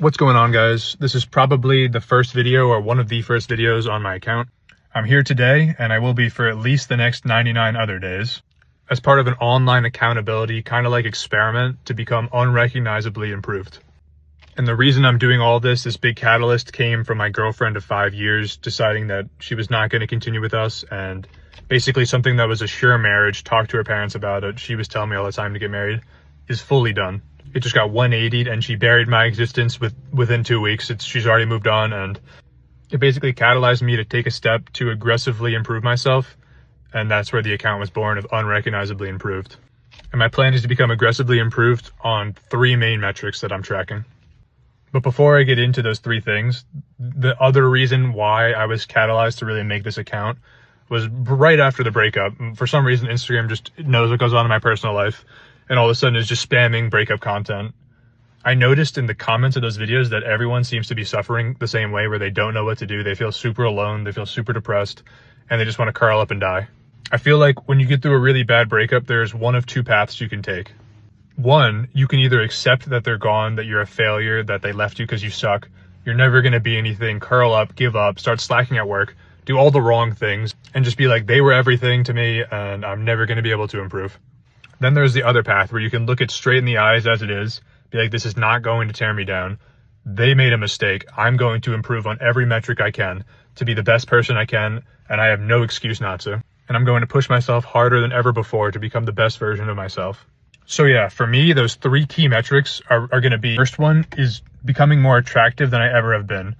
What's going on, guys? This is probably the first video or one of the first videos on my account. I'm here today, and I will be for at least the next 99 other days, as part of an online accountability kind of like experiment to become unrecognizably improved. And the reason I'm doing all this big catalyst came from my girlfriend of 5 years deciding that she was not going to continue with us, and basically something that was a sure marriage, talked to her parents about it, she was telling me all the time to get married, is fully done. It just got 180'd and she buried my existence within 2 weeks. She's already moved on, and it basically catalyzed me to take a step to aggressively improve myself. And that's where the account was born of Unrecognizably Improved. And my plan is to become aggressively improved on 3 main metrics that I'm tracking. But before I get into those 3 things, the other reason why I was catalyzed to really make this account was right after the breakup. For some reason, Instagram just knows what goes on in my personal life, and all of a sudden is just spamming breakup content. I noticed in the comments of those videos that everyone seems to be suffering the same way, where they don't know what to do. They feel super alone, they feel super depressed, and they just want to curl up and die. I feel like when you get through a really bad breakup, there's one of 2 paths you can take. One, you can either accept that they're gone, that you're a failure, that they left you because you suck, you're never going to be anything, curl up, give up, start slacking at work, do all the wrong things, and just be like, they were everything to me and I'm never going to be able to improve. Then there's the other path where you can look it straight in the eyes as it is, be like, this is not going to tear me down. They made a mistake. I'm going to improve on every metric I can to be the best person I can, and I have no excuse not to. And I'm going to push myself harder than ever before to become the best version of myself. So yeah, for me, those 3 key metrics are going to be, first one is becoming more attractive than I ever have been.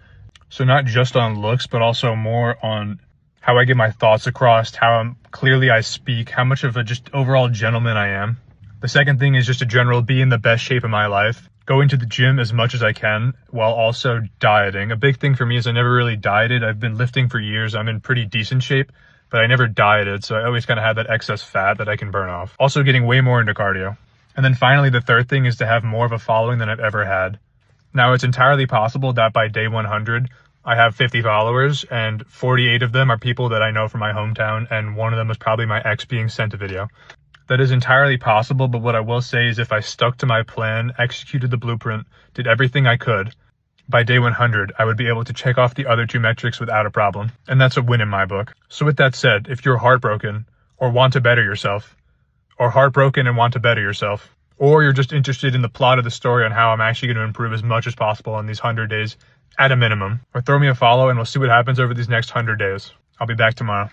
So not just on looks, but also more on how I get my thoughts across, how clearly I speak, how much of a just overall gentleman I am. The second thing is just a general be in the best shape of my life, going to the gym as much as I can while also dieting. A big thing for me is I never really dieted. I've been lifting for years. I'm in pretty decent shape, but I never dieted. So I always kind of have that excess fat that I can burn off. Also getting way more into cardio. And then finally, the third thing is to have more of a following than I've ever had. Now, it's entirely possible that by day 100, I have 50 followers, and 48 of them are people that I know from my hometown, and one of them was probably my ex being sent a video. That is entirely possible, but what I will say is if I stuck to my plan, executed the blueprint, did everything I could, by day 100, I would be able to check off the other 2 metrics without a problem. And that's a win in my book. So with that said, if you're heartbroken, or want to better yourself, or heartbroken and want to better yourself, or you're just interested in the plot of the story on how I'm actually going to improve as much as possible in these 100 days, at a minimum, or throw me a follow and we'll see what happens over these next 100 days. I'll be back tomorrow.